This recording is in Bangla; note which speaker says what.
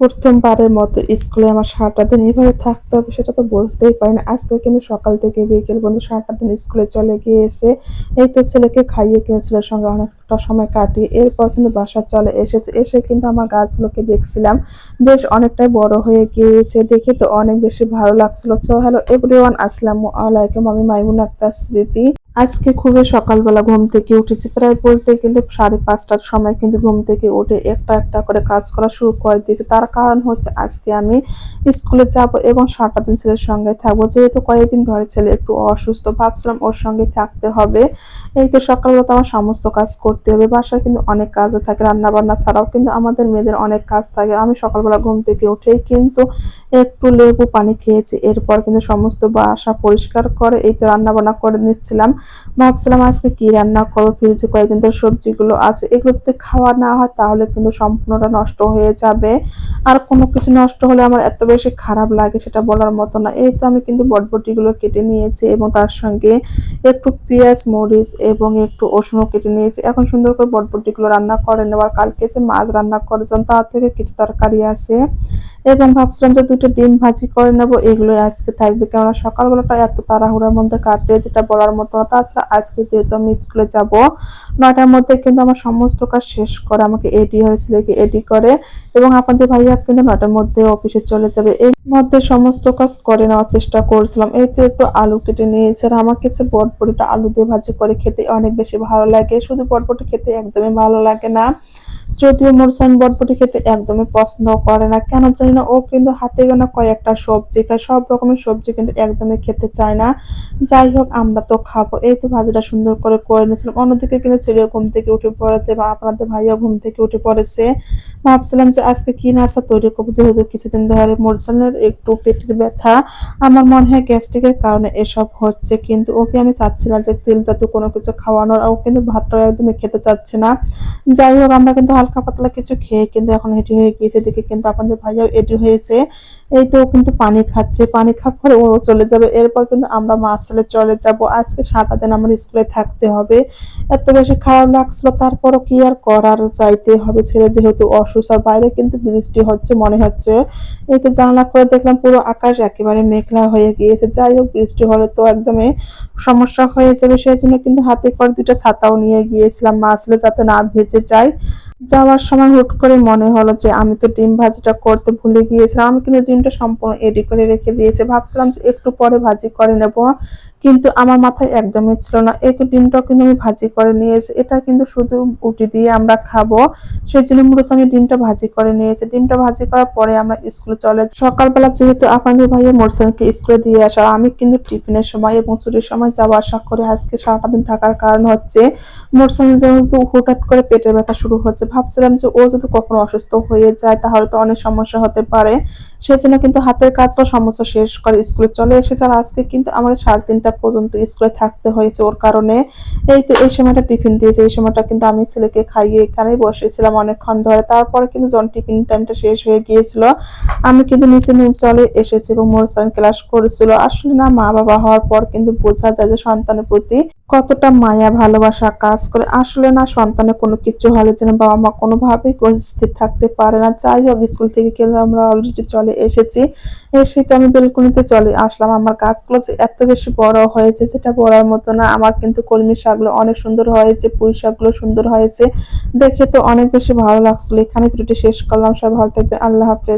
Speaker 1: প্রথমবারের মতো স্কুলে আমার সারাটা দিন এভাবে থাকতে হবে সেটা তো বুঝতেই পারি না। আজকে কিন্তু সকাল থেকে বিকেল পর্যন্ত সারাটা দিন স্কুলে চলে গিয়েছে। এই তো ছেলেকে খাইয়ে কিন্তু ছেলের সঙ্গে অনেকটা সময় কাটিয়ে এরপর কিন্তু বাসায় চলে এসেছি। এসে কিন্তু আমার গাছগুলোকে দেখছিলাম। বেশ অনেকটাই বড় হয়ে গিয়েছে। দেখে তো অনেক বেশি ভালো লাগছিল। সো হ্যালো এভরিওয়ান, আসসালামু আলাইকুম। আমি মাইমুনা আক্তার স্মৃতি। আজকে খুবই সকালবেলা ঘুম থেকে উঠেছি। প্রায় বলতে গেলে 5:30টার সময় কিন্তু ঘুম থেকে উঠে একটা, একটা করে কাজ করা শুরু করে দিয়েছি। তার কারণ হচ্ছে আজকে আমি স্কুলে যাবো এবং সারাটা দিন ছেলের সঙ্গে থাকবো। যেহেতু কয়েকদিন ধরে ছেলে একটু অসুস্থ, ভাবছিলাম ওর সঙ্গে থাকতে হবে। এই তো সকালবেলা তো আমার সমস্ত কাজ করতে হবে। বাসায় কিন্তু অনেক কাজও থাকে, রান্না-বান্না ছাড়াও কিন্তু আমাদের মেয়েদের অনেক কাজ থাকে। আমি সকালবেলা ঘুম থেকে উঠেই কিন্তু একটু লেবু পানি খেয়েছি। এরপর কিন্তু সমস্ত বাসা পরিষ্কার করে এই তো রান্না-বান্না করে নিচ্ছিলাম। ভাবছিলাম আজকে কি রান্না করবো, ফ্রিজে কয়েকদিন ধরে সবজিগুলো আছে, এগুলো যদি খাওয়া না হয় তাহলে কিন্তু সম্পূর্ণটা নষ্ট হয়ে যাবে। আর কোনো কিছু নষ্ট হলে আমার এত বেশি খারাপ লাগে সেটা বলার মতো না। এই তো আমি কিন্তু বটবটিগুলো কেটে নিয়েছি এবং তার সঙ্গে একটু পেঁয়াজ, মরিচ এবং একটু রসুনও কেটে নিয়েছি। এখন সুন্দর করে বটবটিগুলো রান্না করে নেওয়ার, কালকে যে মাছ রান্না করেছিলাম তার থেকে কিছু তরকারি আছে এবং ভাবছিলাম যে 2টা ডিম ভাজি করে নেবো, এগুলোই আজকে থাকবে। কেননা সকালবেলাটা এত তাড়াহুড়ার মধ্যে কাটে যেটা বলার মতো না। তাছাড়া আজকে যেহেতু আমি স্কুলে যাব, 9টার মধ্যে কিন্তু আমার সমস্ত কাজ শেষ করে আমাকে রেডি হয়েছিল, রেডি করে এবং আপনাদের ভাইয়া কিন্তু 9টার মধ্যে অফিসে চলে যাবে। এর মধ্যে সমস্ত কাজ করে নেওয়ার চেষ্টা করছিলাম। এই তো একটু আলু কেটে নিয়েছি। আর আমার কাছে বটবটিটা আলু দিয়ে ভাজি করে খেতে অনেক বেশি ভালো লাগে। শুধু বটবটি খেতে একদমই ভালো লাগে না। যদিও মোর সান বটবটি খেতে একদমই পছন্দ করে না, কেন জানি না। ও কিন্তু হাতে গোনা কয়েকটা সবজি খায়, সব রকমের সবজি কিন্তু একদমই খেতে চায় না। যাই হোক আমরা তো খাবো। এই তো ভাজিটা সুন্দর করে করে নিয়েছিলাম। অন্যদিকে কিন্তু ছেলেও ঘুম থেকে উঠে পড়েছে বা আপনাদের ভাইয়াও ঘুম থেকে উঠে পড়েছে। ভাবছিলাম যে আজকে কি নাস্তা তৈরি করবো, যেহেতু কিছুদিন ধরে মোরসানের একটু পেটের ব্যথা, আমার মনে হয় গ্যাস্ট্রিকের কারণে এসব হচ্ছে। কিন্তু ওকে আমি চাচ্ছি না যে তেল জাতীয় কোনো কিছু খাওয়ানোর। ও কিন্তু ভাতটাও একদমই খেতে চাচ্ছে না। যাই হোক আমরা কিন্তু হালকা পাতলা কিছু খেয়ে কিন্তু এখন রেডি হয়ে গিয়েছে। এদিকে কিন্তু আপনাদের ভাইয়াও রেডি হয়েছে। এই তো ও কিন্তু পানি খাচ্ছে, পানি খাওয়ার পরে ও চলে যাবে। এরপর কিন্তু আমরা মাসলে চলে যাব। আজকে সারাটা দিন আমার স্কুলে থাকতে হবে। এত বেশি খারাপ লাগছিল, তারপরও কি আর করার, চাইতে হবে। ছেলে যেহেতু অসুস্থ, আর বাইরে কিন্তু বৃষ্টি হচ্ছে মনে হচ্ছে। এই তো জানলা করে দেখলাম পুরো আকাশ একেবারে মেঘলা হয়ে গিয়েছে। যাই হোক বৃষ্টি হলে তো একদমই সমস্যা হয়ে যাবে, সেই জন্য কিন্তু হাতে করে 2টা ছাতাও নিয়ে গিয়েছিলাম মাসলে, যাতে না ভেজে যায়। যাওয়ার সময় হুট করে মনে হলো যে আমি তো ডিম ভাজিটা করতে ভুলে গিয়েছিলাম। আমি কিন্তু ডিমটা সম্পূর্ণ রেডি করে রেখে দিয়েছি। ভাবছিলাম যে একটু পরে ভাজি করে নেব, কিন্তু আমার মাথায় একদমই ছিল না। এই তো ডিমটাও কিন্তু আমি ভাজি করে নিয়েছি। এটা কিন্তু শুধু রুটি দিয়ে আমরা খাবো, সেই জন্য মূলত আমি ডিমটা ভাজি করে নিয়েছি। ডিমটা ভাজি করার পরে আমরা স্কুলে চলে যাই। সকালবেলা যেহেতু আপনাদের ভাইয়া মোরসানকে স্কুলে দিয়ে আসা, আমি কিন্তু টিফিনের সময় এবং ছুটির সময় যাওয়া আসা করে আজকে সারাটা দিন থাকার কারণ হচ্ছে মোরসানের যেহেতু হুটহাট করে পেটের ব্যথা শুরু হচ্ছে। ভাবছিলাম যে ও যদি কখনো অসুস্থ হয়ে যায় তাহলে তো অনেক সমস্যা হতে পারে। সেজন্য কিন্তু হাতের কাজটা সমস্যা শেষ করে স্কুলে চলে এসেছে। আর আজকে কিন্তু আমাকে 3:30 পর্যন্ত স্কুলে থাকতে হয়েছে ওর কারণে। এই তো এই সময়টা টিফিন দিয়েছে, এই সময়টা কিন্তু আমি ছেলেকে খাইয়ে এখানেই বসেছিলাম অনেকক্ষণ ধরে। তারপরে কিন্তু যখন টিফিন টাইমটা শেষ হয়ে গিয়েছিল, আমি কিন্তু নিচে চলে এসেছি এবং মোরসান ক্লাস করেছিল। আসলে না, মা বাবা হওয়ার পর কিন্তু বোঝা যায় যে সন্তানের প্রতি কতটা মায়া ভালোবাসা কাজ করে। আসলে না, সন্তানের কোনো কিছু হলে যেন বাবা মা কোনোভাবেই স্থির থাকতে পারে না। যাই হোক স্কুল থেকে কিন্তু আমরা অলরেডি চলে এসেছি। এসে তো আমি বেলকনিতে চলে আসলাম। আমার গাছগুলো যে এত বেশি বড় হয়েছে যেটা বলার মতো না। আমার কিন্তু কলমি শাকগুলো অনেক সুন্দর হয়েছে, পুঁই শাকগুলো সুন্দর হয়েছে, দেখে তো অনেক বেশি ভালো লাগছিল। এখানে ভিডিওটি শেষ করলাম। সবাই ভালো থাকবে, আল্লাহ হাফেজ।